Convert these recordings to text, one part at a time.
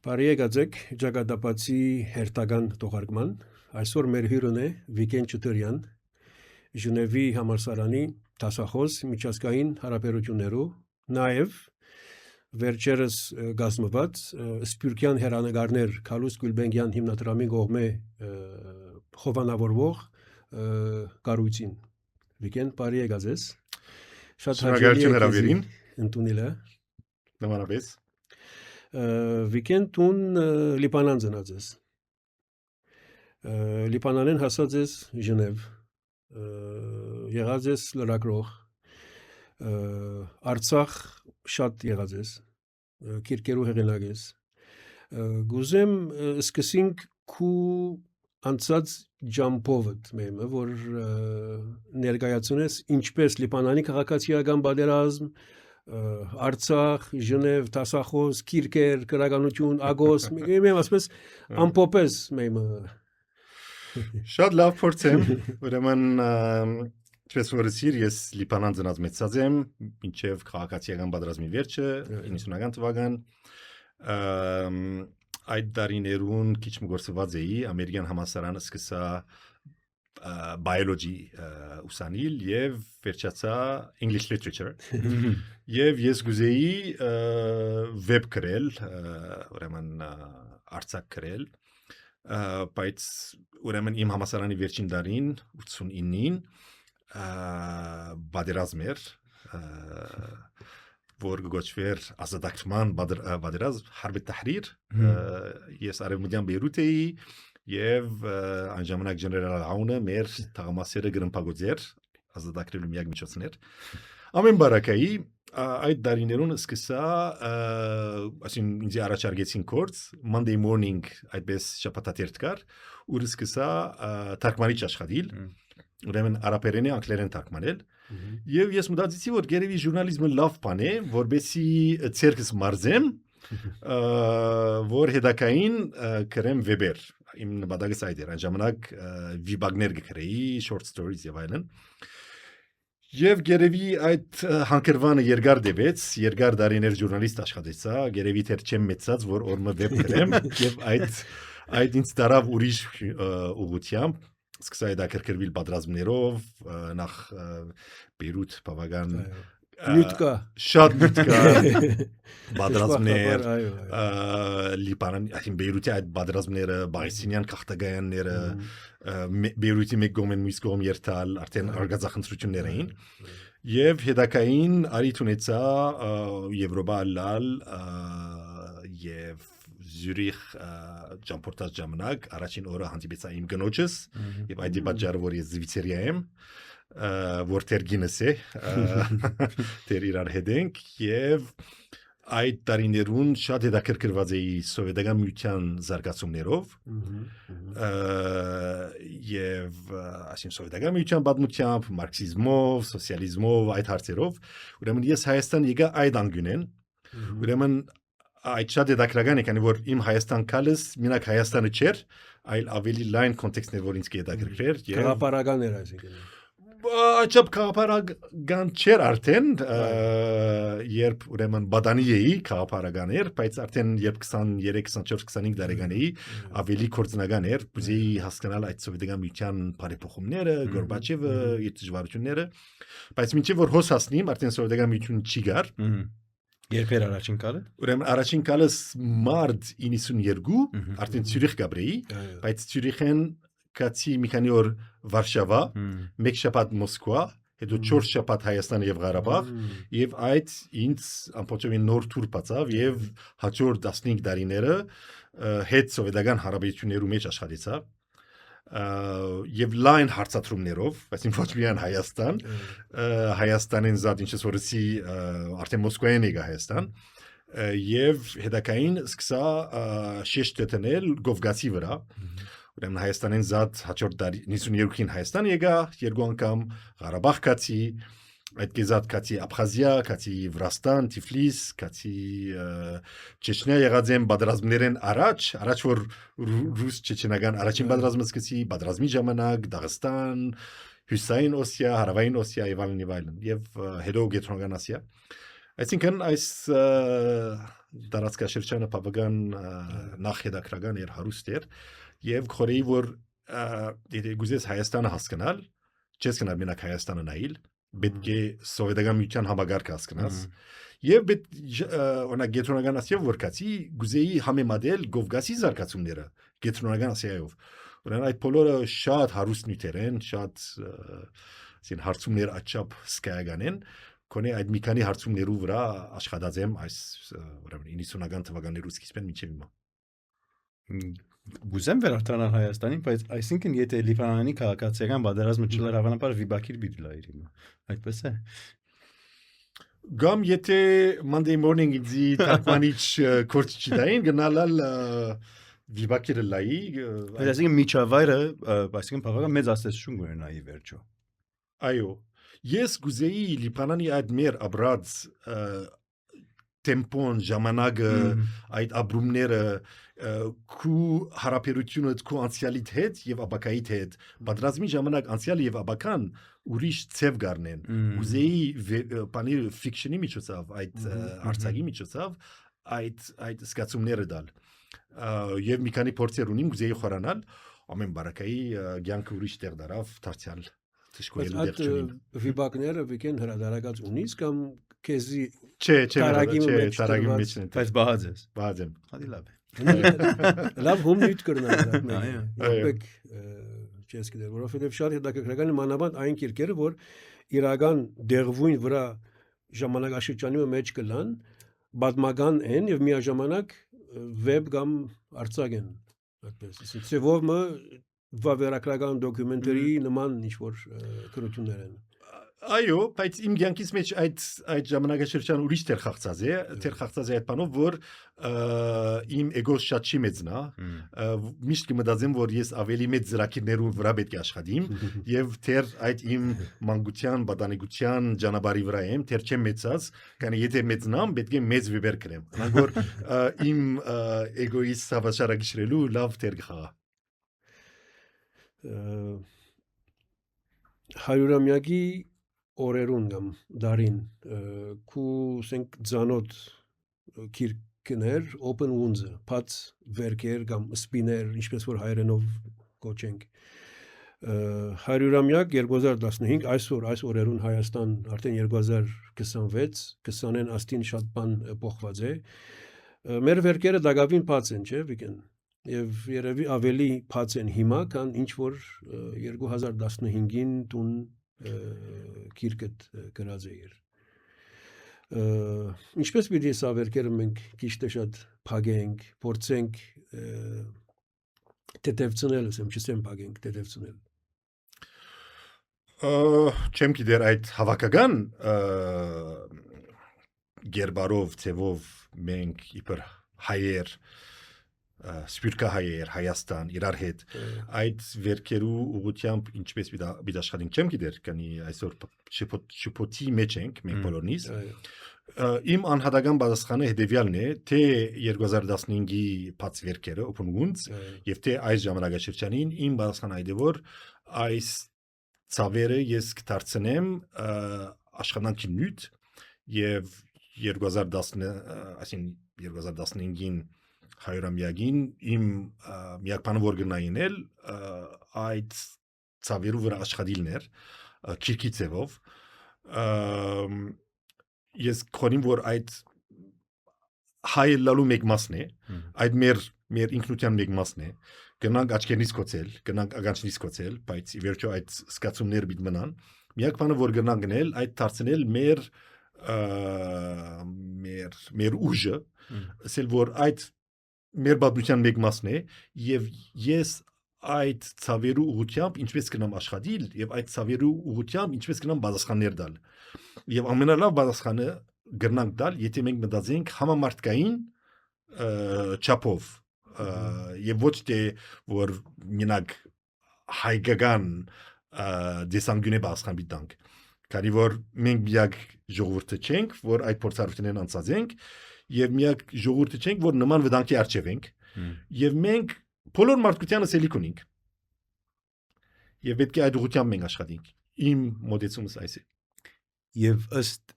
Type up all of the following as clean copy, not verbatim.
Բարի եկացեք Ճակատապացի հերթական թողարկման։ Այսօր մեր հյուրն է Վիկեն Չտուրյան, Ժնևի համալսարանի դասախոս միջազգային հարաբերություններով, նաև վերջերս գազմված Սփյուռքյան հերանեկարներ Քալուս Գուլբենգյան հիմնադրամի կողմէ խոհանավորվող կառույցին։ Վիկեն, բարի եկացես։ Շատ հաճելի է ընդունել։ Նմանապես Վիկեն տուն Լիբանան ծնած ես, Լիբանանեն հասած ես Ժնև, եղած ես լրագրող, Արցախ շատ եղած ես, քիրքերու հեղինակ ես, գուզեմ սկսենք քու անցած ջամփովդ մեմը, որ ներկայացնես ինչպես Լիբանանի քաղաքացիական պատերազմ, Արցախ, Ժնև, դասախոս, քիրքեր, քրագանություն, ագոս, մեմ ասես ամփոփես մեմը։ Շատ լավ փորձեմ, ուրեմն ինչպես որսիր ես Լիբանան ծնած մեծած եմ, մինչև քաղաքացիական պատերազմի վերջը 90-ական թվական այդ դարիներուն քիչ մգործված էի, ամերիկյան համալսարանը սկսա biology ուսանիլ եւ վերջացա English literature եւ ես գուզեի web գրել, ուրեմն արձակ գրել, բայց ուրեմն իմ համալսարանի վերջին դարին 89-ին պատերազմ էր, որ գոչվեր ազատագրման պատերազմ Հարբ Թահրիր, ես արևմտյան Բեյրութ էի եւ անժամանակ ջեներալ Աունը մեր թաղամասերը գրմփագոծեր ազատագրելու միակ միջոցներ ամեն բարակայի այդ դարիներուն սկսա ասին ինձ առաջարկեցին կորց Monday morning այդպես շաբաթաթերթ կար ու սկսա թարգմանիչ աշխատել ուրեմն արաբերենի անգլերեն թարգմանել եւ ես մտածեցի որ գերեւի ժուրնալիզմը լավ բան է որբեսի ցերկս մարզեմ որ հետակային գրեմ վեբեր իմ նպատակս այդ էր անժամանակ վիբագներ գրեի short stories եւ այլն եւ գերեւի այդ հանկրվանը երկար դեպեց երկար դարիներ ժուրնալիստ աշխատեցա գերեւի թեր չեմ մեծած որ օրմը վեբ գրեմ եւ այդ ինձ տարավ ուրիշ ուղությամբ սկսա հետաքրքրվել պատրաստումներով նախ Բեյրութ բավական Նյութկա շատ նյութկա պատրաստումներ Լիբանան այսին Բեյրութի այդ պատրաստումները Բայսինյան քաղաքագայանները Բեյրութի մեկ կողմեն մյուս կողմ երթալ արդեն արգածախնդրություններ էին եւ հետակային արիթ ունեցա Եվրոպա լալ եւ Զյուրիխ ճամփորդած ժամանակ առաջին օրը հանդիպեցա իմ գնոջս եւ այդ պատճառը որ ես Զվիցերիա եմ որ թերգինս է թեր իրար հետենք եւ այդ տարիներուն շատ հետաքրքրված էի սովետական միության զարգացումներով եւ ասին սովետական միության պատմությամբ մարքսիզմով սոցիալիզմով այդ հարցերով ուրեմն ես Հայաստան եկա այդ անգյունեն ուրեմն այդ շատ հետաքրքրական է քանի որ իմ Հայաստան կալս մենակ Հայաստանը չէր այլ ավելի լայն կոնտեքստներ որ ինձ կհետաքրքրեր եւ քաղաքապարական էր այսինքն Աչափ քաղաքապարական չէր արդեն երբ ուրեմն բադանի էի քաղաքապարական էր բայց արդեն երբ 23 24 25 տարեկան էի ավելի կորցնական էր ուզեի հասկանալ այդ սովետական միության բարեփոխումները Գորբաչևը իր դժվարությունները բայց մինչև որ հոս հասնիմ արդեն սովետական միություն չի գար Երբ էր առաջին կալը ուրեմն առաջին կալս մարտ 92 արդեն Ցյուրիխ գաբրեի բայց Ցյուրիխեն կացի մի քանի օր Վարշավա, մեկ շաբաթ Մոսկվա, հետո 4 շաբաթ Հայաստան եւ Ղարաբաղ եւ այդ ինձ ամբողջովին նոր տուր բացավ եւ հաջորդ 15 տարիները հետ սովետական հարաբերություններու մեջ աշխատեցա եւ լայն հարցատրումներով, այսինքն ոչ միայն Հայաստան, Հայաստանին զատ ինչպես որսի արդեն Մոսկվայեն եկա Հայաստան եւ հետակային սկսա շեշտ տնել Գովգասի վրա Ուրեմն Հայաստանին զատ հաջորդ տարի 92-ին Հայաստան եկա երկու անգամ Ղարաբաղ կացի այդ գեզատ կացի Աբխազիա, կացի Վրաստան, Թիֆլիս, կացի Չեչնիա եղած եմ պատերազմներեն առաջ որ ռուս չեչենական առաջին պատերազմը սկսի պատերազմի ժամանակ Դաղստան, Հյուսային Օսիա, Հարավային Օսիա եւ այլն եւ հետո Գետրոնական Ասիա Այսինքն այս տարածքաշրջանը բավական նախհետաքրական էր հարուստ էր եւ քորեի որ եթե գուզես Հայաստանը հասկանալ չես գնալ մենակ Հայաստանը նայել պետք է սովետական միության համագարկը հասկանաս եւ օրինակ գետրոնական ասիայով որ կացի գուզեի համեմատել Կովկասի զարգացումները գետրոնական ասիայով Ուրեմն այդ բոլորը շատ հարուստ նյութեր են, շատ ասին հարցումներ աչափ սկայական են, կոնե այդ մի քանի հարցումներու վրա աշխատած եմ այս ուրեմն 90-ական թվականներուց սկիզբեն մինչև հիմա։ Գուզեմ վերարտանալ Հայաստանին, բայց այսինքն եթե Լիբանանի քաղաքացիական պատերազմը չլար հավանաբար Վիբակիր պիտի լայր հիմա։ Այդպես է։ Գամ եթե Monday morning իձի թարգմանիչ կորց չդային գնալալ Վիբակիրը լայի այսինքն միջավայրը այսինքն բավական մեծ ազդեցություն կունենայի վերջո այո ես գուզեի Լիբանանի այդ մեր ապրած տեմպոն ժամանակը այդ ապրումները քու հարաբերությունը քու անցյալիդ հետ եւ ապակայիդ հետ պատրաստի ժամանակ անցյալը եւ ապական ուրիշ ցև գարնեն գուզեի բանի ֆիքշնի միջոցով այդ արցակի միջոցով այդ սկացումները դալ եւ մի քանի փորձեր ունիմ գուզեի խորանալ ամեն բարակայի ցանկը ուրիշ տեղ դարավ դարձյալ թշկոյելու դեղ չունին վիբակները վիկեն հրադարակած ունից կամ քեզի չէ տարագի մեջ են բայց բահած ես բահած եմ հադի լավ է լավ հումնույթ կրնալ այո չես գիտեր որովհետեւ շատ հետաքրքրական է մանավանդ այն քիրքերը որ իրական դեղվույն վրա ժամանակաշրջանի մեջ կլան բադմական են եւ միաժամանակ web կամ արցակ են այդպես ծեվով մը վավերագրական դոկումենտարի նման ինչ-որ քրություններ են այո բայց իմ ցանկից մեջ այդ ժամանակաշրջան ուրիշ տեղ խաղացած է այդ բանով որ իմ էգոս շատ չի մեծնա միշտ կմտածեմ որ ես ավելի մեծ ծրագիրներու վրա պետք է աշխատիմ եւ թեր այդ իմ մանկության բադանեկության ճանապարհի վրա եմ թեր չեմ մեծած քանի եթե մեծնամ պետք է մեծ վիբեր կրեմ անք որ իմ էգոիս հավասարակշռելու լավ թեր գա հարյուրամյակի օրերուն կամ դարին քու սենք ցանոթ քիրքներ open wounds-ը բաց վերքեր կամ սպիներ ինչպես որ հայերենով կոչենք հարյուրամյակ 2015 այսօր այս օրերուն Հայաստան արդեն 2026 20-ին աստին շատ բան փոխված է մեր վերքերը դակավին բաց են չէ վիկեն եւ երևի ավելի բաց են հիմա քան ինչ որ 2015-ին տուն քիրկետ գրած էր ինչպես պիտի սա վերքերը մենք քիչ շատ փագենք փորձենք տետևցնել ասեմ չեմ փագենք տետևցնել չեմ գիտեր այդ հավաքական գերբարով ցևով մենք իբր հայեր սպիրկա հայեր Հայաստան իրար հետ այդ վերքերու ուղությամբ ինչպես պիտի աշխատենք չեմ գիտեր քանի այսօր շփոթի մեջ ենք մենք բոլորնից իմ անհատական բացասխանը հետեւյալն է թե 2015-ի բաց վերքերը open wounds եւ թե այս ժամանակաշրջանին իմ բացասխանը այդ է որ այս ցավերը ես կդարձնեմ աշխատանքի նյութ եւ 2015-ին հայրամյակին իմ միականը որ գնայինել այդ ցավերու վրա աշխատիլներ քիրքի ծևով ես քոնիմ որ այդ հայլալու մեկ մասն է այդ մեր ինքնության մեկ մասն է գնանք աչքերից կոչել գնանք ագանչից կոչել բայց ի վերջո այդ սկացումները պիտի մնան միականը որ գնանք գնել այդ դարձնել մեր ուժը ասել որ այդ մեր բադության մեկ մասն է եւ ես այդ ցավերու ուղությամբ ինչպես կնամ աշխատիլ եւ այդ ցավերու ուղությամբ ինչպես կնամ բացասխաններ տալ եւ ամենալավ բացասխանը գրնանք տալ եթե մենք մտածենք համամարտկային չափով եւ ոչ թե որ մենակ հայկական դեսանգյունե բացասխան բիտանք քանի որ մենք միակ ժողովուրդը չենք որ այդ փորձառություններն անցածենք եւ միակ ժողովուրդը չենք որ նման վտանգի առջև ենք եւ մենք բոլոր մարդկությանը սելիք ունենք եւ պետք է այդ ուղղությամբ մենք աշխատենք իմ մոտեցումս այս է եւ ըստ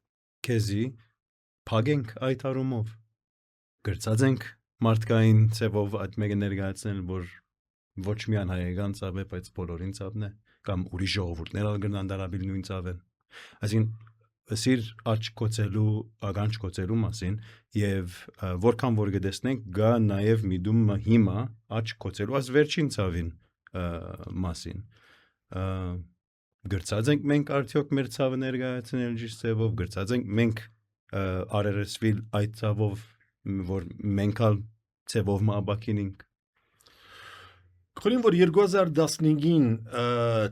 քեզի փագենք այդ առումով գրծած ենք մարդկային ցևով այդ մեկը ներկայացնել, որ ոչ միայն հայկական ցավ է, բայց բոլորին ցավն է, կամ ուրիշ ժողովուրդներ ալ կգնան դարաբիլ նույն ցավեն։ Այսինքն սիր աչք կոծելու, ականջ կոծելու մասին եւ որքան որ գտեսնենք գա նաեւ միտում հիմա աչք կոծելու այս վերջին ցավին մասին գրծած ենք մենք արդյոք մեր ցավը ներկայացնել ճիշտ ձևով գրծած ենք մենք արերեսվիլ այդ ցավով որ մենք ալ ձևով մաբակինինք Քորին որ 2015-ին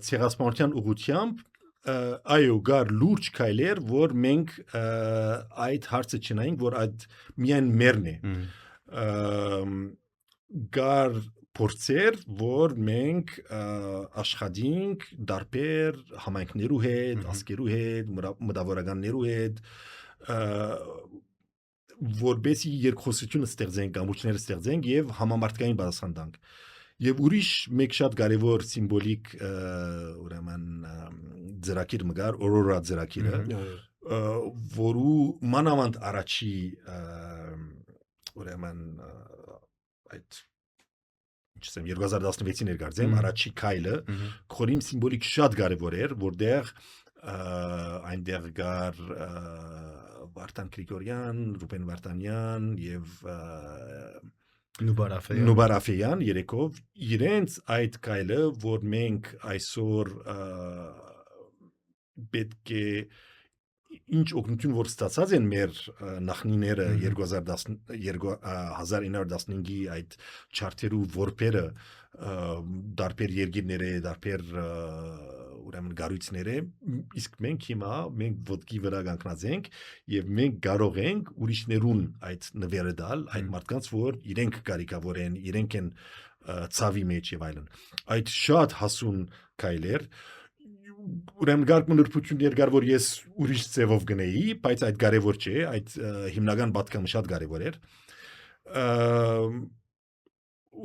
ցեղասպանության ուղղությամբ այո գար լուրջ քայլեր որ մենք այդ հարցը չնայինք որ այդ միայն մերն է գար փորձեր որ մենք աշխատենք դարբեր համայնքներու հետ ասկերու հետ մտավորականներու հետ որբեսի երկխոսությունը ստեղծենք ամուրջները ստեղծենք եւ համամարտկային բացան տանք Եվ ուրիշ մեկ շատ կարևոր սիմվոլիկ ուրեմն ծրագիր մգար օրորա ծրագիրը որու մանավանդ առաջի ուրեմն այդ ինչսեմ 2016-ին ներկայացեմ առաջի քայլը քորիմ սիմվոլիկ շատ կարևոր էր որտեղ այնտեղ գար Վարդան Գրիգորյան, Ռուբեն Վարդանյան եւ Նուբարաֆեյան երեքով իրենց այդ քայլը որ մենք այսօր պետք է ինչ օգնություն որ ստացած են մեր նախնիները 1915-ի այդ չարթերու որբերը դարբեր երկիրները դարբեր ուրեմն գարույցները իսկ մենք հիմա մենք ոտքի վրա կանգնած ենք եւ մենք կարող ենք ուրիշներուն այդ նվերը տալ այդ մարդկանց որ իրենք կարիքավոր են իրենք են ցավի մեջ եւ այլն այդ շատ հասուն քայլեր ուրեմն գարկ մնորփություններ կար որ ես ուրիշ ձևով գնեի բայց այդ կարևոր չէ այդ հիմնական պատկամը շատ կարևոր էր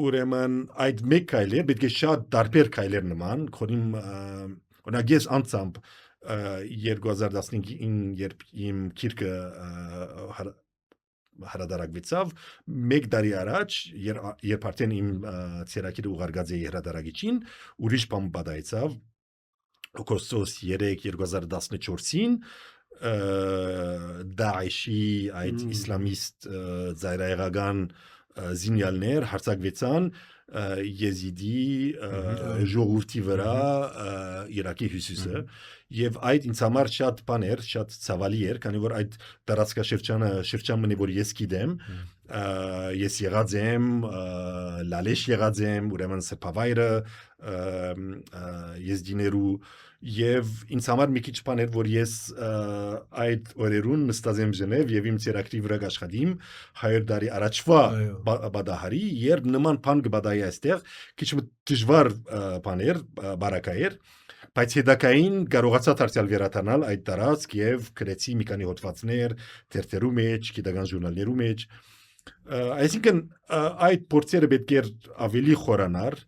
ուրեմն այդ մեկ քայլը պետք է շատ դարբեր քայլեր նման քոնիմ օրինակ ես անցամբ 2015-ին երբ իմ քիրքը հարադարակվեցավ մեկ տարի առաջ երբ արդեն իմ ցերակիրը ուղարկած է հրադարագիչին ուրիշ բան պատահեցավ օգոստոս 3-2014-ին Դաեշի այդ իսլամիստ զայրայրական զինյալներ հարձակվեցան Եզիդի ժողովրդի վրա Իրաքի հյուսիսը եւ այդ ինձ համար շատ բան էր շատ ցավալի էր քանի որ այդ տարածքաշրջանը որ ես գիտեմ ես եղած եմ լալեշ եղած եմ ուրեմն սրբավայրը եզդիներու եւ ինձ համար մի քիչ բան էր որ ես այդ օրերուն նստած եմ Ժնև եւ իմ ցերակրի վրա աշխատիմ 100 տարի առաջվա բադահարի երբ նման բան կբադայի այստեղ քիչ դժվար բան էր բարակայր բայց հետակային կարողացա դարձյալ վերադառնալ այդ տարածք եւ գրեցի մի քանի հոդվածներ թերթերու մեջ գիտական ժուրնալներու մեջ այսինքն այդ փորձերը պետք է ավելի խորանար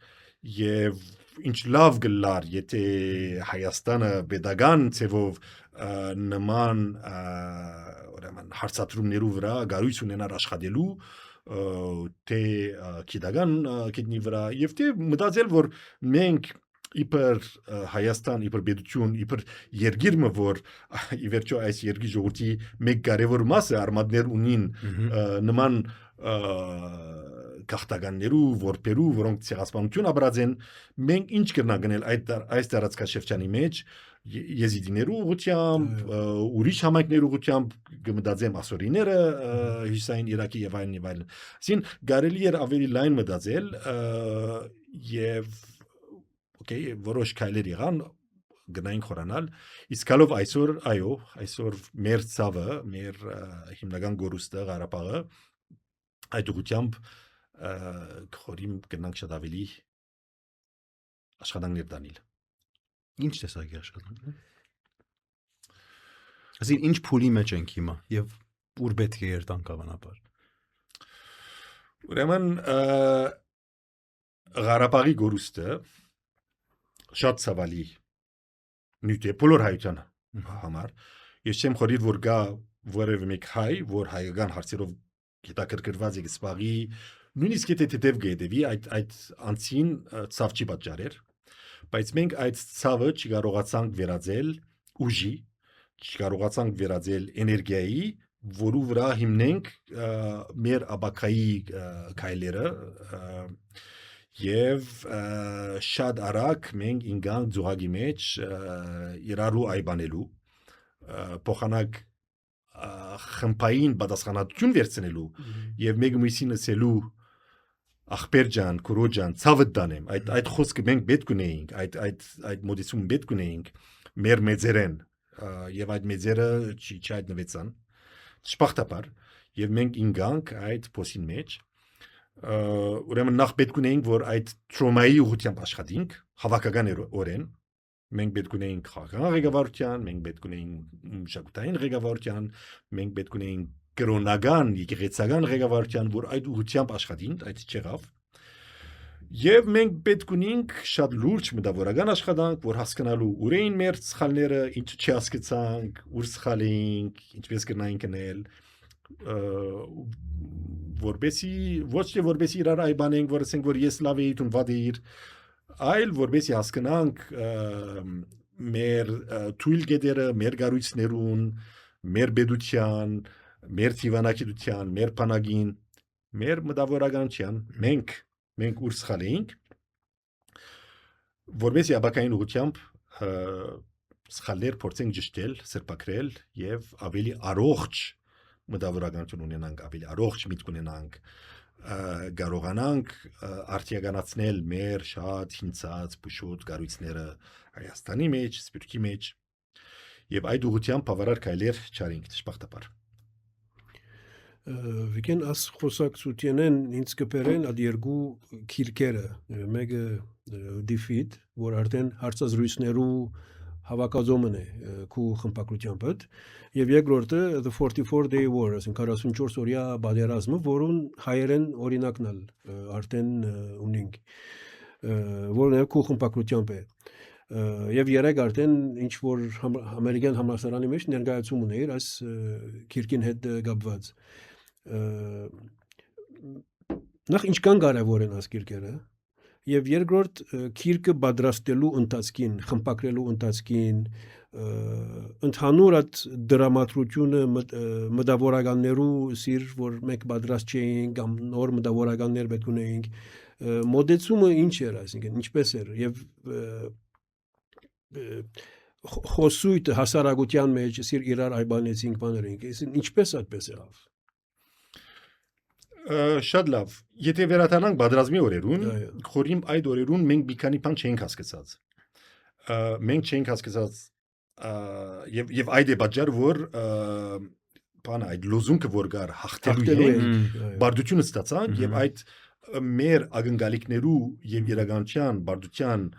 եւ ինչ լավ գլար եթե Հայաստանը pedagogan ցևով նման ուրեմն հարցատրումներու վրա գարույց ունենար աշխատելու թե գիտական գտնի վրա եւ թե մտածել որ մենք իբր Հայաստան իբր պետություն իբր երկիրը որ ի վերջո այս երկրի ժողովրդի մեկ կարևոր մասը արմատներ ունին նման գաղթականներու որբերու որոնք ցեղասպանություն ապրած են մենք ինչ կրնագնել այս տարածքաշրջանի մեջ եզիդիներու ուղղությամբ ուրիշ համայնքներու ուղղությամբ կմտածեմ ասորիները հյուսային Իրաքի եւ այլն ասին կարելի էր ավելի լայն մտածել եւ օքեյ որոշ քայլեր եղան գնային խորանալ իսկ հալով այսօր այո այսօր մեր ցավը մեր հիմնական գորուստը Ղարաբաղը այդ ուղղությամբ քորիմ գնանք շատ ավելի աշխատանքներ տանել ինչ տեսակի աշխատանքներ ասին ինչ փուլի մեջ ենք հիմա եւ ուր պետք է երթանք հավանաբար ուրեմն Ղարաբաղի գորուստը շատ ցավալի նյութ է բոլոր հայության համար ես չեմ խորիր որ գա որևէ մեկ հայ որ հայկական հարցերով հետաքրքրված եք սպաղի նույնիսկ եթե դեպ գեդեվի այդ անցին ցավ չի պատճառեր բայց մենք այդ ցավը չկարողացանք վերածել ուժի չկարողացանք վերածել էներգիայի որու վրա հիմնենք մեր աբակայի քայլերը եւ շատ արագ մենք ինգանք ձողագի մեջ իրարու այբանելու փոխանակ խմբային պատասխանատվություն վերցնելու եւ մեկ մյուսին ասելու ախպեր ջան, քուրո ջան, ցավդ դանեմ այդ խոսքը մենք պետք ունեինք այդ մոդիսում պետք ունեինք մեր մեծերեն եւ այդ մեծերը չհայտնվեցան շփախտապար եւ մենք ինգանք այդ փոսին մեջ ուրեմն նախ պետք ունեինք որ այդ տրոմայի ուղղությամբ աշխատենք հավաքական օրեն մենք պետք ունեինք քաղաքական ղեկավարության մենք պետք ունեինք մշակութային ղեկավարության մենք պետք ունեինք կրոնական եկեղեցական ղեկավարության որ այդ ուղղությամբ աշխատին այդ չեղավ եւ մենք պետք ունենք շատ լուրջ մտավորական աշխատանք որ հասկանալու ուր էին մեր սխալները ինչ չհասկացանք ուր սխալ էինք ինչպես կնայինք անել որբեսի ոչ թե որբեսի իրար այբանենք որ ասենք որ ես լավ էի դու վատ էիր այլ որբեսի հասկանանք մեր թույլ գետերը մեր գարույցներուն մեր բեդության մեր թիվանակիտության, մեր բանակին, մեր մտավորականության, մենք ուր սխալ էինք, որպես աբակային ուղղությամբ սխալներ փորձենք ճշտել, սրբակրել եւ ավելի առողջ մտավորականություն ունենանք, ավելի առողջ միտք ունենանք, կարողանանք արտիականացնել մեր շատ հինցած փուշոտ գարույցները Հայաստանի մեջ, Սփյուռքի մեջ եւ այդ ուղղությամբ բավարար քայլեր չարինք դժբախտաբար Վիկեն աս խոսակցութենեն ինձ կպերեն այդ երկու քիրքերը մեկը դիֆիտ որ արդեն հարցազրույցներու հավաքածոմն է քու խմբակրությամբ հետ եւ երկրորդը the 44-day war ասենք 44 օրյա բادرազմը որուն հայերեն օրինակն արդեն ունենք որն է քու խմբակրությամբ է եւ երեք արդեն ինչ որ ամերիկյան համալսարանի մեջ ներկայացում ուներ այս քիրքին հետ կապված նախ ինչքան կարևոր են այս քիրքերը եւ երկրորդ քիրքը պատրաստելու ընթացքին խմբակրելու ընթացքին ընդհանուր այդ դրամատրությունը մտավորականներու սիր որ մենք պատրաստ չէինք կամ նոր մտավորականներ պետք ունեինք մոդեցումը ինչ էր այսինքն ինչպես էր եւ խոսույթ հասարակության մեջ սիր իրար այբանեցինք բաներինք ինչպես այդպես եղավ Շատ լավ եթե վերադառնանք պատրաստի օրերուն խորիմ այդ օրերուն մենք մի քանի բան չենք հասկացած մենք չենք հասկացած եւ այդ է պատճառը որ բանը այդ լոզունգը որ գար հաղթելու ենք բարդությունը ստացանք եւ այդ մեր ակնկալիքներու եւ իրականության բարդության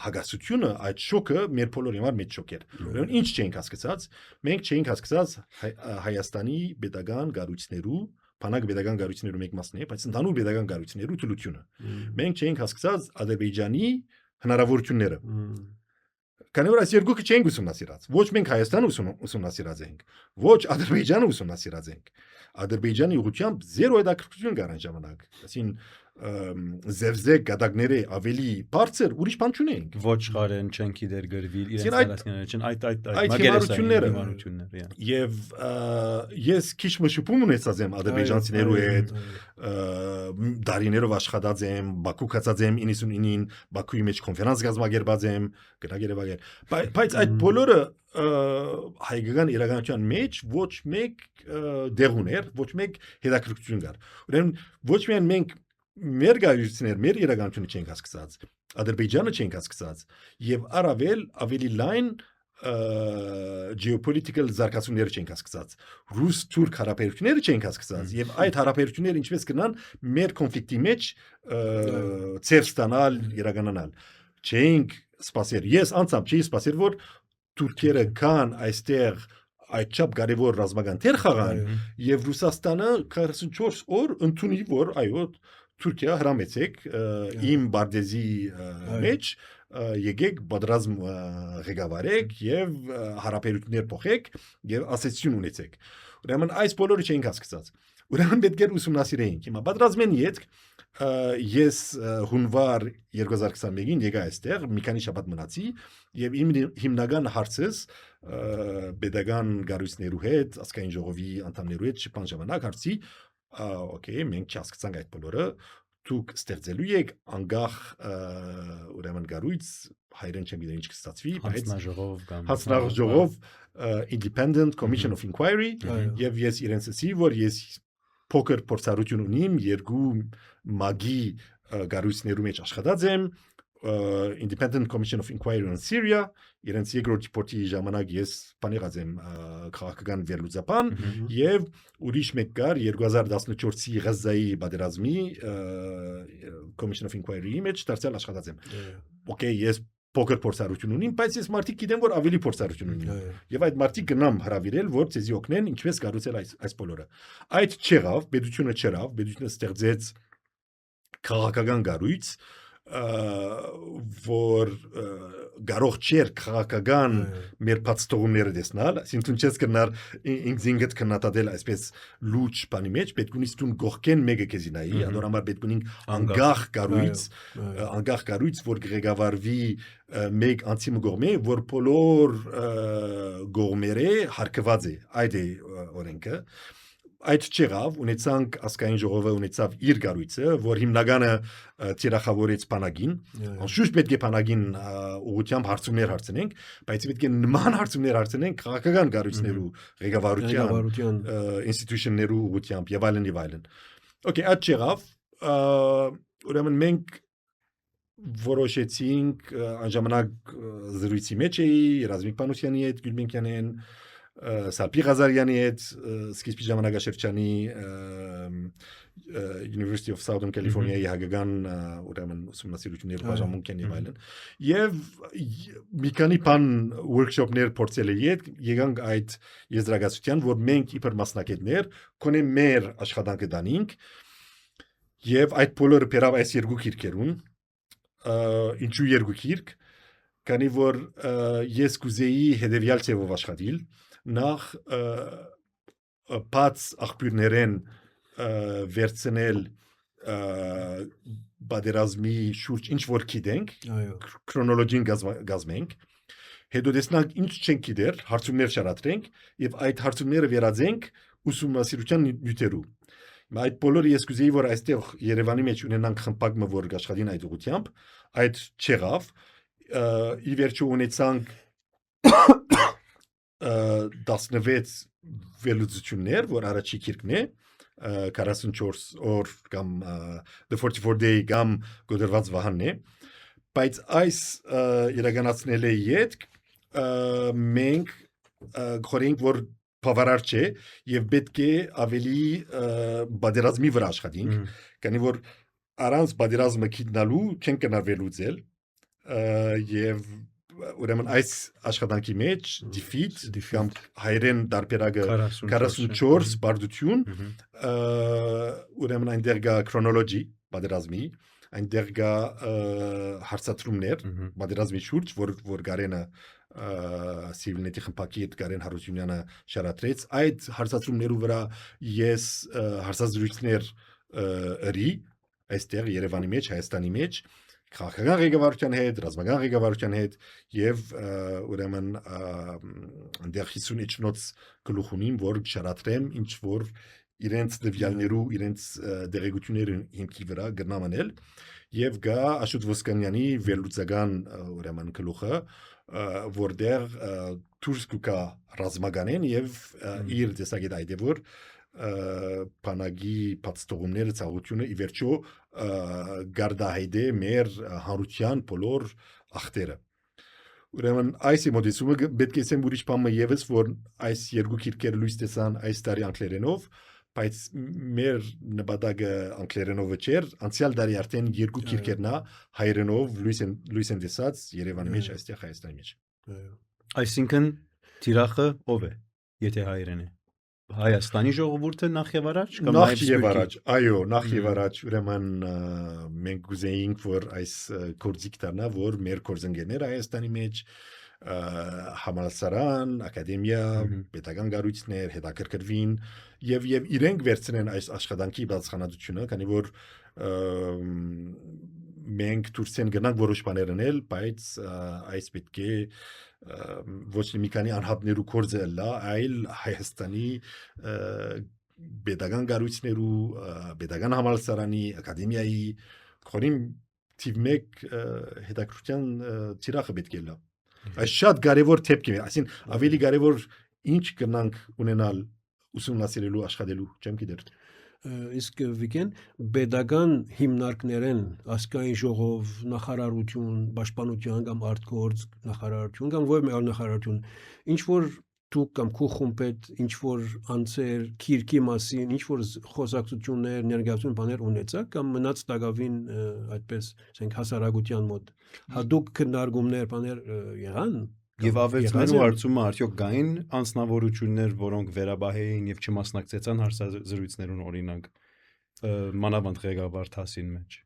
հագասությունը այդ շոկը մեր բոլորի համար մեծ շոկ էր ուրեմն ինչ չենք հասկացած մենք չենք հասկացած Հայաստանի pedagogan գարույցներու բանակ pedagogan գարույցներու մեկ մասն է բայց ընդհանուր pedagogan գարույցներու թուլությունը մենք չենք հասկացած Ադրբեջանի հնարավորությունները քանի որ այս երկուքը չենք ուսումնասիրած ոչ մենք Հայաստանը ուսումնասիրած ենք ոչ Ադրբեջանը ուսումնասիրած ենք Ադրբեջանի ուղղությամբ զերո հետաքրքրություն կար այն ժամանակ ասին զևզեկ գադակները ավելի բարձր ուրիշ բան չունենք ոչ խարեն չեն գիտեր գրվել իրենց հարասները չեն այդ մագերությունները եւ ես քիչ մշուպում ունեցած եմ ադրբեջանցիներու հետ դարիներով աշխատած եմ Բաքու կացած եմ 99-ին Բաքուի մեջ կոնֆերանս կազմակերպած եմ գրագերեվագեր բայց այդ բոլորը հայկական իրականության մեջ ոչ մեկ դեղ ուներ ոչ մեկ հետաքրքրություն կար ուրեմն ոչ միայն մենք մեր գայություններ մեր իրականությունը չենք հասկացած Ադրբեջանը չենք հասկացած եւ առավել ավելի լայն geopolitical զարգացումները չենք հասկացած ռուս-թուրք հարաբերությունները չենք հասկացած եւ այդ հարաբերությունները ինչպես կնան մեր կոնֆլիկտի մեջ ծեր ստանալ իրականանալ չենք սպասել ես անցամ չի սպասել որ թուրքերը կան այստեղ այդ չափ կարևոր ռազմական թեր խաղան եւ Ռուսաստանը 44 օր ընդունի որ այո Թուրքիա հրամեցեք իմ բարձի մեջ եկեք պատրաստ ղեկավարեք եւ հարաբերություններ փոխեք եւ ասեցություն ունեցեք ուրեմն այս բոլորը չենք հասկացած ուրեմն պետք էր ուսումնասիրեինք։ Հիմա պատրաստում են յետք ես հունվար 2021-ին եկա այստեղ, մի քանի շաբաթ մնացի եւ իմ հիմնական հարցս pedagogan գարույցներու հետ, ազգային ժողովի անդամներու հետ շփման ժամանակ հարցի, օքեյ, մենք չհասկացանք այդ բոլորը, դուք ստեղծելու եք անգախ ուրեմն գարույց, հայերեն չեմ գիտեմ ինչ կստացվի, բայց հանձնաժողով Independent Commission of Inquiry եւ ես իրենց ասի, որ ես փոքր փորձառություն ունիմ երկու մագի գարույցներու մեջ աշխատած եմ Independent Commission of Inquiry on Syria իրենց երկրորդ ռիպորտի ժամանակ ես բանեղած եմ քաղաքական վերլուծապան եւ ուրիշ մեկ կար 2014-ի Ղազայի պատերազմի Commission of Inquiry-ի մեջ դարձյալ աշխատած եմ օքեյ ես փոքր փորձառություն ունիմ բայց ես մարդիկ գիտեմ որ ավելի փորձառություն ունիմ եւ այդ մարդիկ գնամ հravirել որ ցեզի օգնեն ինչպես կառուցել այս բոլորը այդ չեղավ պետությունը ստեղծեց քաղաքական գարույց որ գարող չեր քաղաքական մեր փաստողումները դեսնալ, այսինքն չես կնար ինքնին կնատadel այսպես լուճ բանի մեջ, պետք ունի ստուն գողքեն մեկը քեզինայի, անորամար պետք ունի անգախ գարույց, որ ղեկավարվի մեկ անցիմը գողմե, որ բոլոր գողմերը հարկված է, այդ է օրենքը այդ չեղավ, ունեցանք ազգային ժողովը ունեցավ իր գարույցը, որ հիմնականը թիրախավորեց բանակին, անշուշտ պետք է բանակին ուղղությամբ հարցումներ հարցնենք, բայց պետք է նման հարցումներ հարցնենք քաղաքական գարույցներու ղեկավարության ինստիտուշններու ուղղությամբ եւ այլն։ Okay, այդ չեղավ, ուրեմն մենք որոշեցինք անժամանակ զրույցի մեջ էի Ռազմիկ Պանոսյանի հետ, Գյուլմենկյանի հետ Սալպի Ղազարյանի հետ սկիզբի ժամանակաշրջանի University of Southern California-ի հագական ուրեմն ուսումնասիրությունների բաժանմունքն եւ այլն եւ մի քանի բան workshop-ներ փորձել եկանք այդ եզրակացության որ մենք իբր մասնակիցներ կոնե մեր աշխատանքը դանինք եւ այդ բոլորը բերավ այս երկու քիրքերուն ինչու երկու քիրք քանի որ ես կուզեի հետեւյալ ձևով աշխատել նախ բաց աղբյուրներեն վերցնել բادرազմի շուրջ ինչ որ գիտենք քրոնոլոգին գազմենք հետո տեսնանք ինչ չենք գիտեր հարցումներ շարադրենք եւ այդ հարցումները վերածենք ուսումնասիրության նյութերու այդ բոլորը ես կուզեի որ այստեղ Երևանի մեջ ունենանք խմբակը որ աշխատին այդ ուղությամբ այդ չեղավ ի վերջո ունեցանք 16 վերլուծություններ, որ առաջի քիրքն է 44 օր կամ the 44 day կամ գոդրված վահանն է, բայց այս իրականացնել է յետք մենք խորենք որ բավարար չէ եւ պետք է ավելի բادرազմի վրա աշխատենք, քանի որ առանց բادرազմը քիտնալու չեն կնար վերլուծել եւ ուրեմն այս աշխատանքի մեջ defeat կամ հայերեն դարբերակը 44 բարդություն ուրեմն այնտեղ կա chronology բادرազմի այնտեղ կա հարցադրումներ բادرազմի շուրջ որ Գարենը Սիվիլնետի խմբակի հետ Գարեն Հարությունյանը շարադրեց այդ հարցադրումներու վրա ես հարցազրույցներ ըրի այստեղ Երևանի մեջ Հայաստանի մեջ քաղաքական ղեկավարության հետ, ռազմական ղեկավարության հետ եւ ուրեմն այնտեղ 50 իջնոց գլուխունին որ շարադրեմ ինչ որ իրենց դեպիալներու իրենց դերեկությունները հիմքի վրա գնամանել եւ գա Աշոտ Ոսկանյանի վերլուծական ուրեմն գլուխը որտեղ դուրս կա ռազմականեն եւ իր տեսակետ այդ է որ բանակի բացթողումները ցավությունը ի վերջո գարդահայդե մեր հանրության բոլոր ախտերը ուրեմն այս մոդելը պետք է ասեմ ուրիշ բանը եւս որ այս երկու քիրքերը լույս տեսան այս տարի անգլերենով բայց մեր նպատակը անգլերենով չէր անցյալ տարի արդեն երկու քիրքերն հայերենով լույս են տեսած Երևանի մեջ այստեղ Հայաստանի մեջ այսինքն թիրախը ով է եթե հայերեն է Հայաստանի ժողովուրդը նախ եւ առաջ կամ նախ եւ առաջ այո նախ եւ առաջ ուրեմն մենք գուզեինք որ այս կորձիկ դառնա որ մեր կորզընկերները Հայաստանի մեջ համալսարան, ակադեմիա, պետական կառույցներ հետաքրքրվին եւ իրենք վերցնեն այս աշխատանքի բացահայտությունը, քանի որ մենք դուրսեն գնանք որոշ բաներ անել, բայց այս պետք է ոչ մի քանի անհատներու կորձը լա, այլ Հայաստանի պետական կառույցներու, պետական համալսարանի, ակադեմիայի քորին թիվ 1 հետաքրքրության ծիրախը պետք է լա։ Այս շատ կարևոր թեփք է, այսին ավելի կարևոր ինչ կնանք ունենալ ուսումնասիրելու աշխատելու, չեմ գիտեր։ Իսկ վիկեն պետական հիմնարկներեն ասկային ժողով նախարարություն, պաշտպանության կամ արտգործ նախարարություն կամ ո՞ր մի այլ նախարարություն, ինչ որ դուք կամ քու խումբետ ինչ որ անձեր քիրքի մասին, ինչ որ խոսակցություններ, ներկայացում բաներ ունեցաք կամ մնաց տակավին այդպես ասենք հասարակության մոտ հատուկ քննարկումներ բաներ եղան Եվ ավելցնելու հարցումը արդյոք կային անձնավորություններ, որոնք վերաբահեին եւ չմասնակցեցան հարցազրույցներուն օրինակ մանավանդ ղեկավար Թասին մեջ։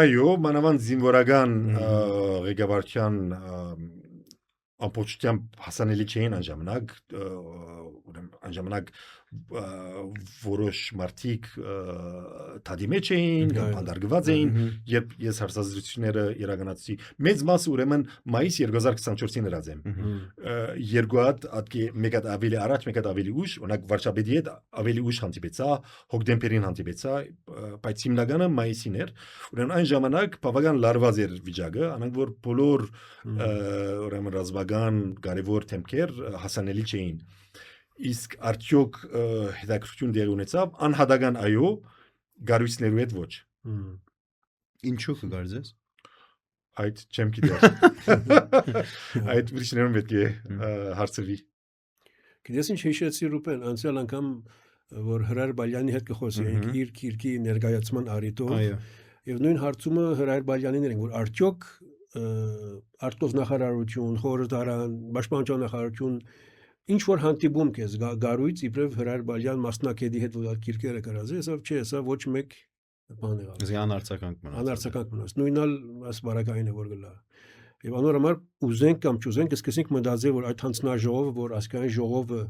Այո, մանավանդ զինվորական ղեկավարության ամբողջությամբ հասանելի չէին անժամանակ, անժամանակ որոշ մարդիկ թադի մեջ էին, բանդարգված էին, երբ ես հարցազրույցները իրականացրի։ Մեծ մասը ուրեմն մայիս 2024-ին ըրած եմ։ Երկու հատ մեկ հատ ավելի առաջ, մեկ հատ ավելի ուշ, օրինակ վարչապետի հետ ավելի ուշ հանդիպեցա, հոկտեմբերին հանդիպեցա, բայց հիմնականը մայիսին էր։ Ուրեմն այն ժամանակ բավական լարված էր վիճակը, անանք որ բոլոր ուրեմն ռազմական կարևոր թեմքեր հասանելի չէին։ Իսկ արդյոք հետաքրքրություն դեր ունեցավ, անհատական այո, գարույցներու հետ ոչ։ Ինչու կգարձես։ Այդ չեմ գիտեր։ Այդ ուրիշներում պետք է հարցրվի։ Գիտես ինչ հիշեցի Ռուբեն, անցյալ անգամ որ Հրայր Բալյանի հետ կխոսեինք իր քիրքի ներկայացման առիթով։ Եվ նույն հարցումը Հրայր Բալյանին էր, որ արդյոք արտգործ նախարարություն, խորհրդարան, պաշտպանության նախարարություն ինչ որ հանդիպում կես գարույց իբրև Հրայր Բալյան մասնակետի հետ որ քիրքերը գրած է, հեսա չէ, հեսա ոչ մեկ բան եղավ։ Զի անարցականք մնաց։ Անարցականք մնաց։ Նույնալ ասպարակային է որ գլա։ Եվ անորոմար ուզենք կամ չուզենք, սկսենք մտածել, որ այդ հանձնաժողովը, որ ասկային ժողովը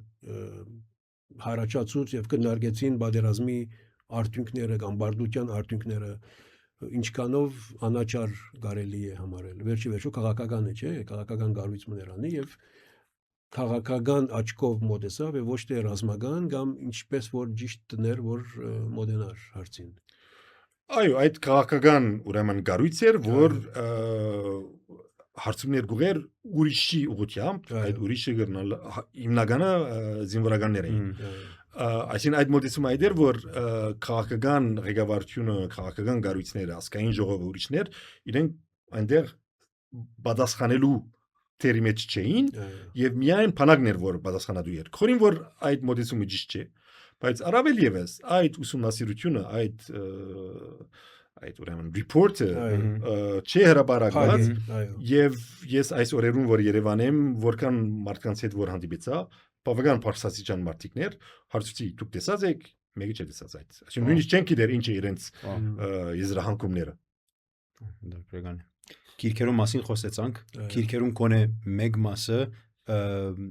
հարաճացուց եւ կնարգեցին բادرազմի արդյունքները կամ բարդության արդյունքները ինչքանով անաչար կարելի է համարել։ Վերջի քաղաքական է, չէ՞, քաղաքական գարույցներ անի եւ քաղաքական աչքով մոտեցավ եւ ոչ թե ռազմական կամ ինչպես որ ճիշտ դներ որ մոդենար հարցին։ Այո, այդ քաղաքական ուրեմն գարույց էր, որ հարցումներ գուղեր ուրիշի ուղղությամբ, այդ ուրիշը գրնալ հիմնականը զինվորականներ էին։ Այսինքն այդ մոտեցումը այդ էր, որ քաղաքական ղեկավարությունը, քաղաքական գարույցները, ազգային ժողովը ուրիշներ իրենք այնտեղ պատասխանելու թերի մեջ չէին եւ միայն բանակներ որ պատասխանատու էր։ Քորին որ այդ մոտեցումը ճիշտ չէ, բայց առավել եւս այդ ուսումնասիրությունը, այդ ուրեմն report-ը չի հրապարակված եւ ես այս օրերուն որ Երևան եմ, որքան մարդկանց հետ որ հանդիպեցա, բավական բարձրացիչան մարդիկներ, հարցուցի դուք տեսած եք, մեկը չտեսած այդ։ Այսինքն նույնիսկ չեն գիտեր ինչ է իրենց եզրահանգումները։ Դա քրեգան է։ Քիրքերու մասին խոսեցանք, քիրքերուն կոնե մեկ մասը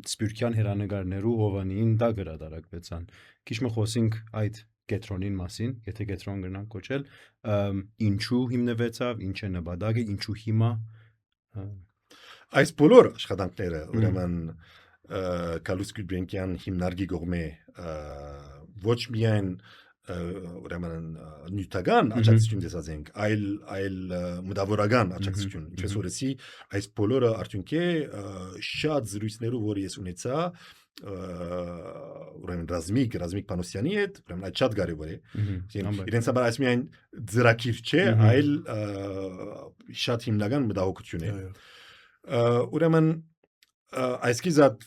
Սպյուրքյան հերանեկարներու Հովանին դա գրադարակվեցան։ Քիչ մը խոսենք այդ կետրոնին մասին, եթե կետրոն գնանք կոչել, ինչու հիմնվեցավ, ինչ է նպատակը, ինչու հիմա այս բոլոր աշխատանքները ուրեմն Կալուս Գուլբենկյան հիմնարկի կողմէ ոչ միայն ուրեմն նյութական աջակցություն տեսած ենք, այլ մտավորական աջակցություն, ինչպես որսի այս բոլորը արդյունք է շատ զրույցներով որ ես ունեցա ուրեմն Ռազմիկ Պանոսյանի հետ, ուրեմն այդ շատ կարևոր է։ Իրենց համար այս միայն ծրագիր չէ, այլ շատ հիմնական մտահոգություն է։ Ուրեմն այսքիզատ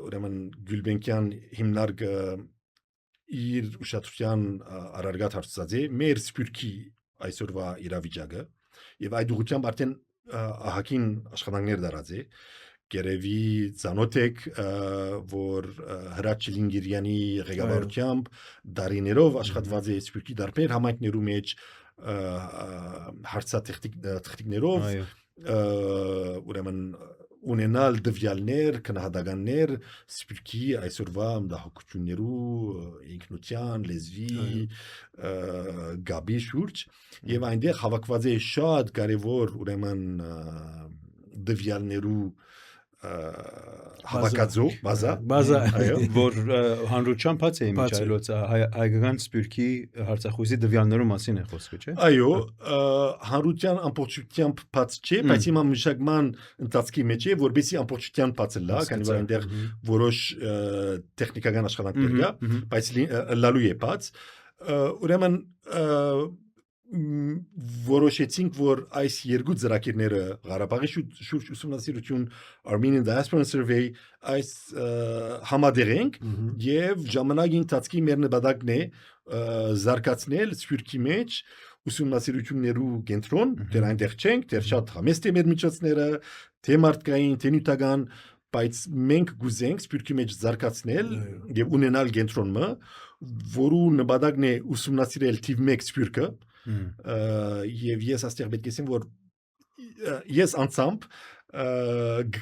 ուրեմն Գուլբենկյան հիմնարկը իր ուշադրության առարգատ հարցած է մեր Սպյուրքի այսօրվա իրավիճակը եւ այդ ուղղությամբ արդեն ահագին աշխատանքներ դարած է Գերեվի ցանոթեք որ Հրաչ Չիլինգիրյանի ղեկավարությամբ դարիներով աշխատված է Սպյուրքի դարբեր համայնքներու մեջ հարցատեխնիկներով ուրեմն ունենալ դվյալներ, քնահատականներ սպիրկի այսօրվա մտահոգություններու ինքնության, լեզվի, գաբի շուրջ եւ այնտեղ հավաքված է շատ կարեւոր ուրեմն դվյալներու հավաքածու բազա այո որ հանրության բաց է միջայլոց հայկական սպյուրքի հարցախույզի դվյալներու մասին է խոսքը չէ այո հանրության ամբողջությամբ բաց չէ բայց հիմա մշակման ընթացքի մեջ է որբեսի ամբողջությամբ բացը լա քանի որ այնտեղ որոշ տեխնիկական աշխատանքներ կա բայց լալու է բաց ուրեմն որոշեցինք որ այս երկու ծրագիրները Ղարաբաղի շուրջ ուսումնասիրություն Armenian Diaspora Survey այս համադեղենք եւ ժամանակի ընթացքի մեր նպատակն է զարգացնել սպյուրքի մեջ ուսումնասիրություններու կենտրոն դեռ այնտեղ չենք դեռ շատ համեստ է մեր միջոցները թե մարդկային թե նյութական բայց մենք գուզենք սպյուրքի մեջ զարգացնել եւ ունենալ կենտրոնը որու նպատակն է ուսումնասիրել թիվ 1 սպյուրքը եւ ես աստեղ պետք է ասեմ որ ես անցամբ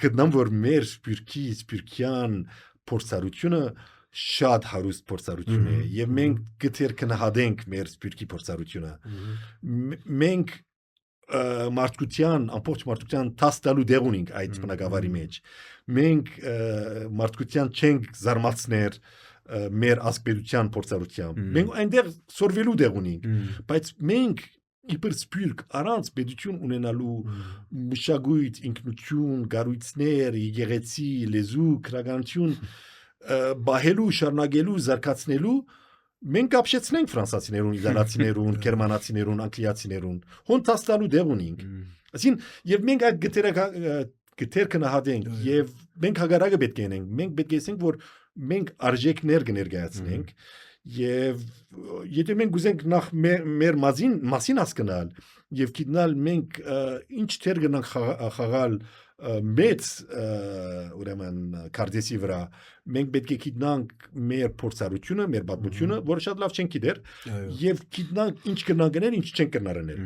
գտնամ որ մեր սպյուրքյան փորձառությունը շատ հարուստ փորձառություն է եւ մենք գտեր կնահատենք մեր սպյուրքի փորձառությունը մենք ամբողջ մարդկության տաստալու դեղ ունենք այդ բնակավարի մեջ մենք մարդկության չենք զարմացներ մեր ասպետության փորձառությամբ մենք այնտեղ սորվելու դեղ ունենք բայց մենք իբր սպյուրք առանց պետություն ունենալու մշակույթ ինքնություն գառույցներ եկեղեցի լեզու քրագանություն բահելու շարունակելու զարգացնելու մենք ապշեցնենք ֆրանսացիներուն իտալացիներուն գերմանացիներուն անգլիացիներուն հոն տաստալու դեղ ունենք ասին եւ մենք այդ գտեր կնահատենք եւ մենք հագարակը պետք է ենք մենք պետք է ասենք որ մենք արժեքներ կներկայացնենք եւ եթե մենք ուզենք նախ մեր մասին հասկանալ եւ գիտնալ մենք ինչ թեր գնանք խաղալ մեծ ուրեմն քարտեզի վրա մենք պետք է գիտնանք մեր փորձառությունը մեր պատմությունը որը շատ լավ չենք գիտեր եւ գիտնանք ինչ կնագնել ինչ չենք կնարնել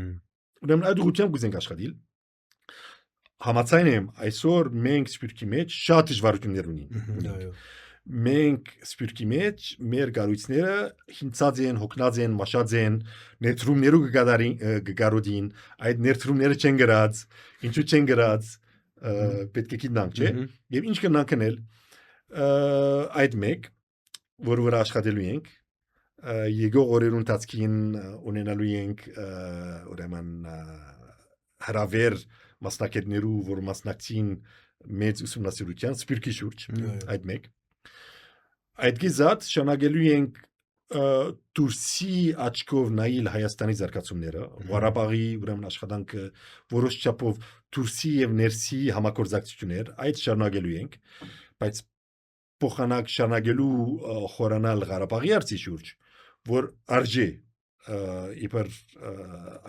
ուրեմն այդ ուղղությամբ գուզենք աշխատել համաձայն եմ այսօր մենք սպյուրքի մեջ շատ դժվարություններ ունենք մենք սպյուրքի մեջ մեր գառույցները հիմնած են, հոգնած են, մաշած են, ներդրումներու կգարոդին, այդ ներդրումները չեն գրած, ինչու չեն գրած, պետք է գիտնանք, չէ՞։ Եվ ինչ կնանք անել այդ մեկ, որ վրա աշխատելու ենք, եկող օրերուն ընթացքին ունենալու ենք ուրեմն հրավեր մասնակիցներու, որ մասնակցին մեծ ուսումնասիրության սպյուրքի շուրջ, այդ մեկ Այդ գիզատ շնորհակալու ենք դուրսի աչքով նայել Հայաստանի զարգացումները, Ղարաբաղի ուրեմն աշխատանքը որոշ չափով դուրսի եւ ներսի համագործակցություններ, այդ շնորհակալու ենք, բայց փոխանակ շնորհակալու խորանալ Ղարաբաղի արծի շուրջ, որ արժե իբր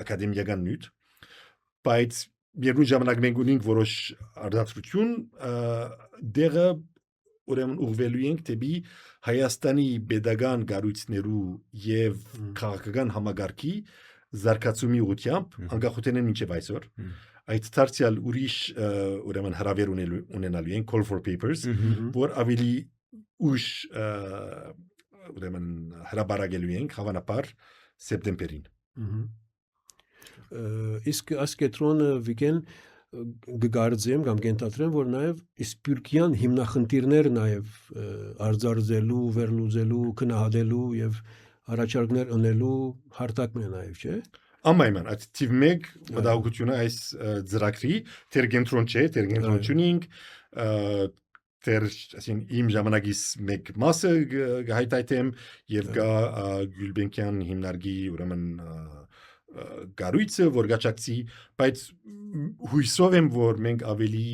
ակադեմիական նյութ, բայց միևնույն ժամանակ մենք ունենք որոշ արտադրություն, դեղը ուրեմն ուղղվելու ենք դեպի Հայաստանի pedagogan գառույցներու եւ քաղաքական համագարկի զարգացումի ուղղությամբ անկախության մինչեւ այսօր այդ դարձյալ ուրիշ ուրեմն հրավեր ունենալու են call for papers որ ավելի ուշ ուրեմն հրաբարակելու ենք հավանաբար սեպտեմբերին իսկ ասկետրոնը վիկեն գգարձեմ կամ կենտատրեմ որ նաև սպյուրքյան հիմնախնդիրներ նաև արձարծելու, վերլուծելու, քննադատելու եւ առաջարկներ ունելու հարթակն է նաև, չէ՞։ Ամայնման, այդ թիվ 1 մտահոգությունը այս ծրագրի տերգենտրոն չէ, տերգենտրոնությունինք դեր ասին իմ ժամանակից մեկ մասը գահայտայթեմ եւ գա Գյուլբենկյան հիմնարկի ուրեմն գառույցը որ գաչակցի բայց հույսով եմ որ մենք ավելի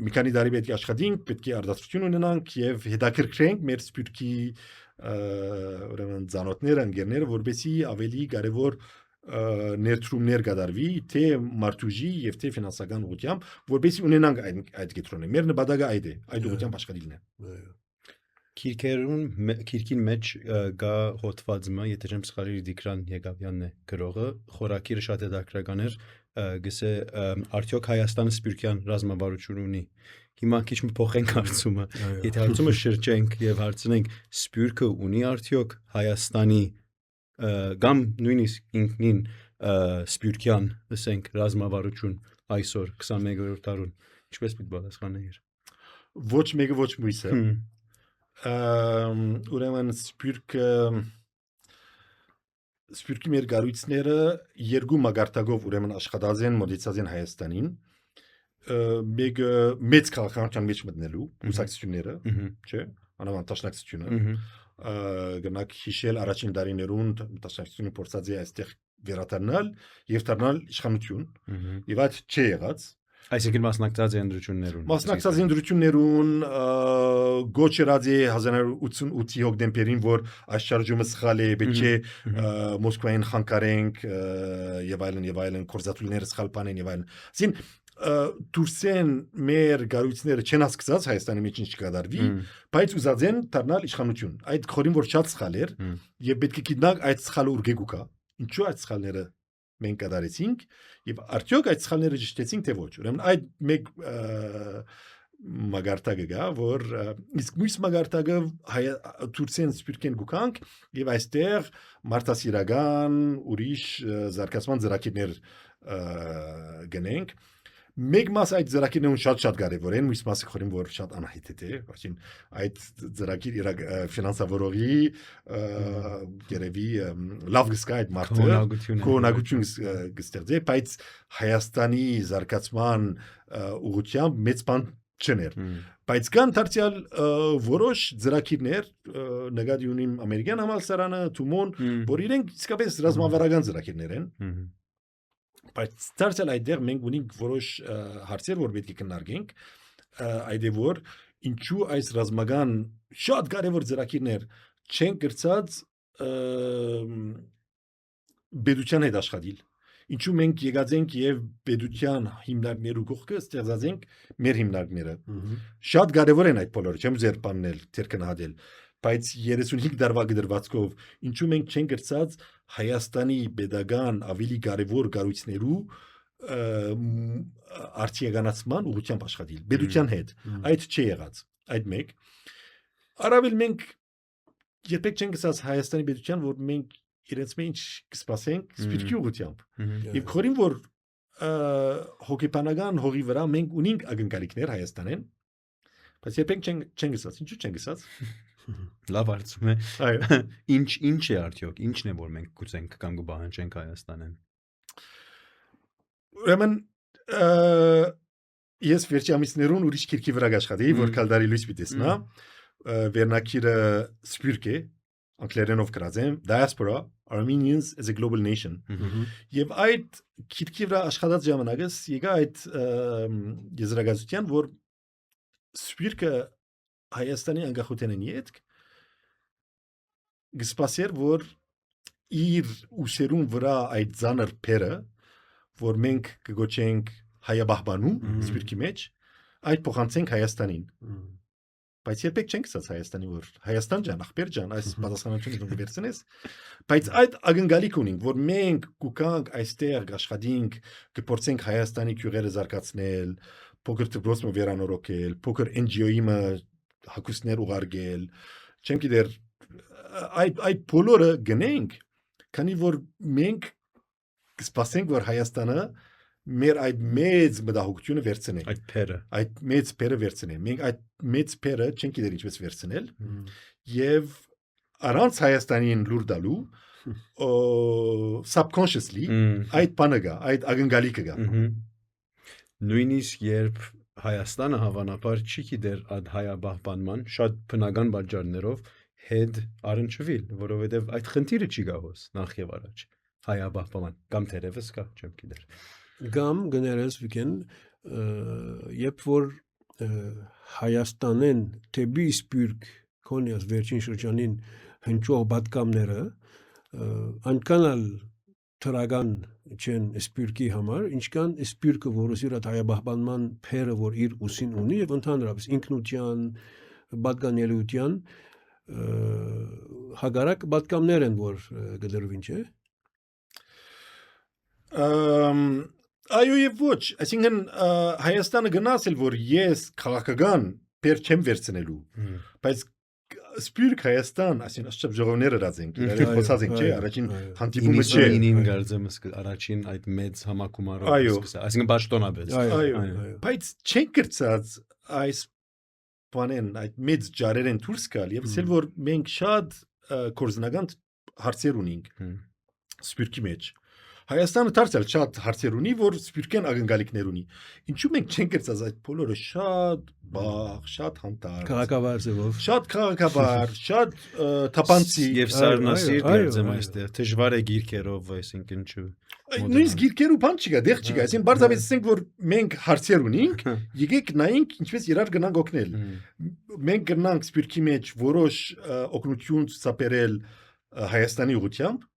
մի քանի տարի պետք է աշխատենք պետք է արտադրություն ունենանք եւ հետաքրքրենք մեր սպյուրքի ուրեմն ցանոթները ընկերները որովհետեւ ավելի կարեւոր ներդրումներ կատարվի թե մարդուժի եւ թե ֆինանսական ուղղությամբ որովհետեւ ունենանք այդ կետրոնը մեր նպատակը այդ է այդ ուղղությամբ աշխատելն է Քիրքին մեջ գա հոդվածը, եթե չեմ սխալվի Դիկրան Եկավյանն է գրողը, խորակիրը շատ հետաքրքրական էր, գսե արդյոք Հայաստանը Սփյուռքյան ռազմավարություն ունի։ Հիմա քիչ մի փոխենք հարցումը։ Եթե հարցումը շրջենք եւ հարցնենք Սփյուռքը ունի արդյոք Հայաստանի կամ նույնիսկ ինքնին Սփյուռքյան, ասենք, ռազմավարություն այսօր 21-րդ դարուն, ինչպես պիտի պատասխանեիր։ Ոչ մեկը ոչ մյուսը։ Ուրեմն Սփյուռքի մեր գառույցները երկու մագարտակով ուրեմն աշխատած են մոտեցած են Հայաստանին։ Մեկը մեծ քաղաքականության մեջ մտնելու ուսակցությունները, չէ՞, անավանդ տաշնակցությունը։ Գնաք հիշել առաջին դարիներուն տաշնակցությունը փորձած է այստեղ վերադառնալ եւ դառնալ իշխանություն։ Եվ այդ չի եղած։ Այսինքն մասնակցած ընդրություններուն։ Մասնակցած ընդրություններուն գոչերած է 1988-ի հոկտեմբերին, որ այս շարժումը սխալ է, պետք է Մոսկվային խանգարենք եւ այլն, կորզատուլները սխալ բան են եւ այլն։ Այսին դուրսեն մեր գառույցները չեն հասկացած Հայաստանի մեջ ինչ կդարվի, բայց ուզած են դառնալ իշխանություն։ Այդ խորին որ շատ սխալ էր եւ պետք է գիտնանք այդ սխալը ուր գեկուկա։ Ինչու այդ սխալները մենք կդարեցինք եւ արդյոք այդ սխալները ճշտեցինք թե ոչ։ Ուրեմն այդ մեկ մագարտակը գա, որ իսկ մյուս մագարտակը Թուրքիան Սփյուռքեն գուկանք եւ այստեղ մարտահրավերական ուրիշ զարգացման ծրագիրներ գնենք։ Մեկ մաս այդ ծրագիրներուն շատ կարևոր են, մյուս մասը խորին որ շատ անհայտ է, այսին այդ ծրագիր ֆինանսավորողի երևի լավ գսկա այդ մարտը կողմնակություն գստեղծե, բայց Հայաստանի զարգացման ուղղությամբ մեծ բան չներ։ Բայց կան դարձյալ որոշ ծրագիրներ, նկատի ունիմ ամերիկյան համալսարանը, Թումոն, որ իրենք իսկապես ռազմավարական ծրագիրներ են։ Բայց դարձյալ այդտեղ մենք ունենք որոշ հարցեր, որ պետք է քննարկենք, այդ է որ ինչու այս ռազմական շատ կարևոր ծրագիրներ չեն կրծած պետության հետ աշխատել։ Ինչու մենք եկած ենք եւ պետության հիմնարկներու կողքը ստեղծած ենք մեր հիմնարկները։ Շատ կարևոր են այդ բոլորը, չեմ ձեր բաննել, թեր կնահատել, բայց 35 տարվա դրվածքով ինչու մենք չենք կրծած Հայաստանի pedagogan ավելի կարևոր գառույցներու արտիականացման ուղղությամբ աշխատել պետության հետ այդ չի եղած այդ մեկ առավել մենք երբեք չենք ասած Հայաստանի պետության որ մենք իրենց մենք կսպասենք սպիրկի ուղղությամբ եւ խորին որ հոգեբանական հողի վրա մենք ունենք ակնկալիքներ Հայաստանեն բայց երբեք չենք ասած ինչու չենք ասած լավ հարցում է այո ինչ է արդյոք ինչն է որ մենք գուցենք կամ կբահանջենք Հայաստանեն ուրեմն ես վերջի ամիսներուն ուրիշ քիրքի վրա աշխատեի որ կալդարի լույս պիտեսնա վերնակիրը սպիրկ է անգլերենով գրած եմ diaspora Armenians as a global nation եւ այդ քիրքի վրա աշխատած ժամանակս եկա այդ եզրակացության որ սպիրկը Հայաստանի անկախութենն յետք գսպասեր որ իր ուսերուն վրա այդ ցաներ փերը որ մենք կգոչենք հայաբահբանու սպիրկի մեջ այդ փոխանցենք Հայաստանին բայց երբեք չենք ասած Հայաստանի որ Հայաստան ջան ախպեր ջան այս պատասխանատվությունը դու վերցնես բայց այդ ակնկալիք ունենք որ մենք կուկանք այստեղ աշխատենք կփորձենք Հայաստանի քյուղերը զարգացնել փոքր դպրոցը վերանորոգել փոքր NGO-ը հակուսներ ուղարկել չեմ գիտեր այդ բոլորը գնենք քանի որ մենք կսպասենք որ Հայաստանը մեր այդ մեծ մտահոգությունը վերցնենք այդ մեծ փերը վերցնենք մենք այդ մեծ փերը չենք գիտեր ինչպես վերցնել եւ առանց Հայաստանին լուր տալու subconsciously այդ բանը գա այդ ակնկալիքը գա նույնիսկ երբ Հայաստանը հավանաբար չի գիտեր այդ հայաբահբանման շատ բնական պատճառներով հետ առնչվել, որովհետև այդ խնդիրը չի գահոս նախ եւ առաջ հայաբահբան կամ թերևս կա, չեմ գիտեր։ Կամ գներես վիկեն երբ որ Հայաստանեն թեպի սպիրկ կոնյաս վերջին շրջանին հնչող պատկամները անկանալ թրագան չեն սպիրկի համար, ինչքան սպիրկը, որը իր հայաբահբանման փերը, որ իր ուսին ունի եւ ընդհանրապես ինքնության պատկանելիության հագարակ պատկամներ են, որ գդրվին չէ։ Այո եւ ոչ, այսինքն Հայաստանը գնացել որ ես քաղաքական բեր չեմ վերցնելու, բայց սպյուրք Հայաստան, այսինքն աշճապ ժողովները ռազենք, իրար խոսած ենք, չէ, առաջին հանդիպումը չէ։ Ինին գարձեմս առաջին այդ մեծ համակումարով սկսա, այսինքն պաշտոնաբեծ։ Այո։ Բայց չեն կրծած այս բանեն, այդ մեծ ջարերեն դուրս գալ եւ ասել որ մենք շատ կորզնական հարցեր ունենք սպյուրքի մեջ։ Հայաստանը դարձյալ շատ հարցեր ունի, որ սպյուրքեն ակնկալիքներ ունի։ Ինչու մենք չենք կրծած այդ բոլորը շատ բաղ, շատ հանդարտ, Քաղաքավար ձևով։ շատ քաղաքավար, շատ թափանցի Եվ սառնասիր դարձեմ այստեղ, դժվար է գիրքերով, այսինքն չու։ Նույնիսկ գիրքերու բան չկա, դեղ չկա, այսինքն բարձրապես ասենք որ մենք հարցեր ունենք, եկեք նայենք ինչպես իրար գնանք օգնել։ Մենք գնանք սպյուրքի մեջ որոշ օգնություն ցուցաբերել Հայաստանի ուղղությամբ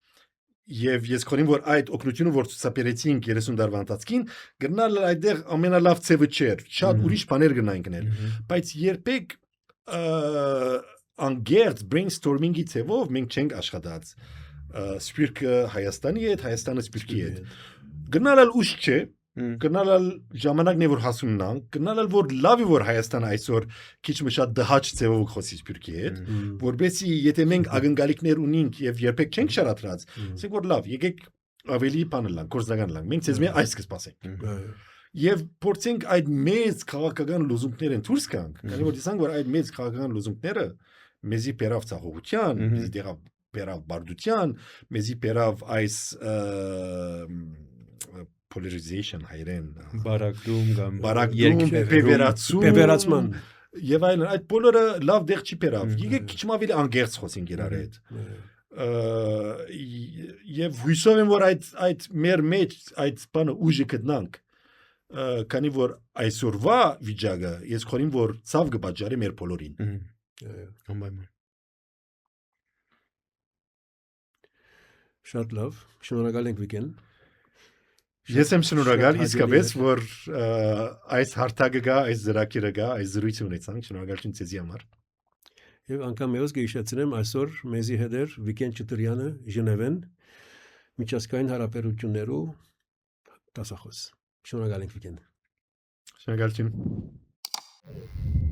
Եվ ես քոնին որ այդ օգնությունը որ ցուցաբերեցինք 30 տարվա ընթացքին գնալ այդտեղ ամենալավ ծևը չէր շատ ուրիշ բաներ գնային գնել բայց երբեք անգերտ brainstorming-ի ծևով մենք չենք աշխատած սպյուրքը Հայաստանի հետ Հայաստանը սպյուրքի հետ գնալալ ուշ չէ գնալալ ժամանակն է որ հասուննան գնալալ որ լավ է որ Հայաստանը այսօր քիչ մշատ դհաճ ծևով խոսի սպյուրքի հետ որբեսի եթե մենք ակնկալիքներ ունենք եւ երբեք չենք շարադրած ասենք որ լավ եկեք ավելի բանալան կորզնական լան մենք ցեզ մի այս կսպասենք եւ փորձենք այդ մեծ քաղաքական լոզունգներն դուրս գանք քանի որ դիսանք որ այդ մեծ քաղաքական լոզունգները մեզի բերավ ցաղողության մեզի դեղավ բերավ բարդության մեզի բերավ այս polarization հայրեն բարակդում բևերացում եւ այլն այդ բոլորը լավ դեղ չի բերավ եկեք քիչ ավելի անգերց խոսենք իրար հետ եւ հույսով եմ որ այդ մեր մեջ այդ բանը ուժը գտնանք քանի որ այսօրվա վիճակը ես քորին որ ցավ կբաժարի մեր բոլորին անպայման շատ լավ շնորհակալ ենք Վիկեն Ես եմ շնորհակալ իսկապես որ այս հարթակը գա, այս զրակիրը գա, այս զրույցը ունեցանք, շնորհակալություն ցեզի համար։ Եվ անգամ եւս կհիշեցնեմ այսօր մեզի հետ էր Վիկեն Չտրյանը Ժնևեն միջազգային հարաբերություններու դասախոս։ Շնորհակալ ենք Վիկեն։ Շնորհակալություն։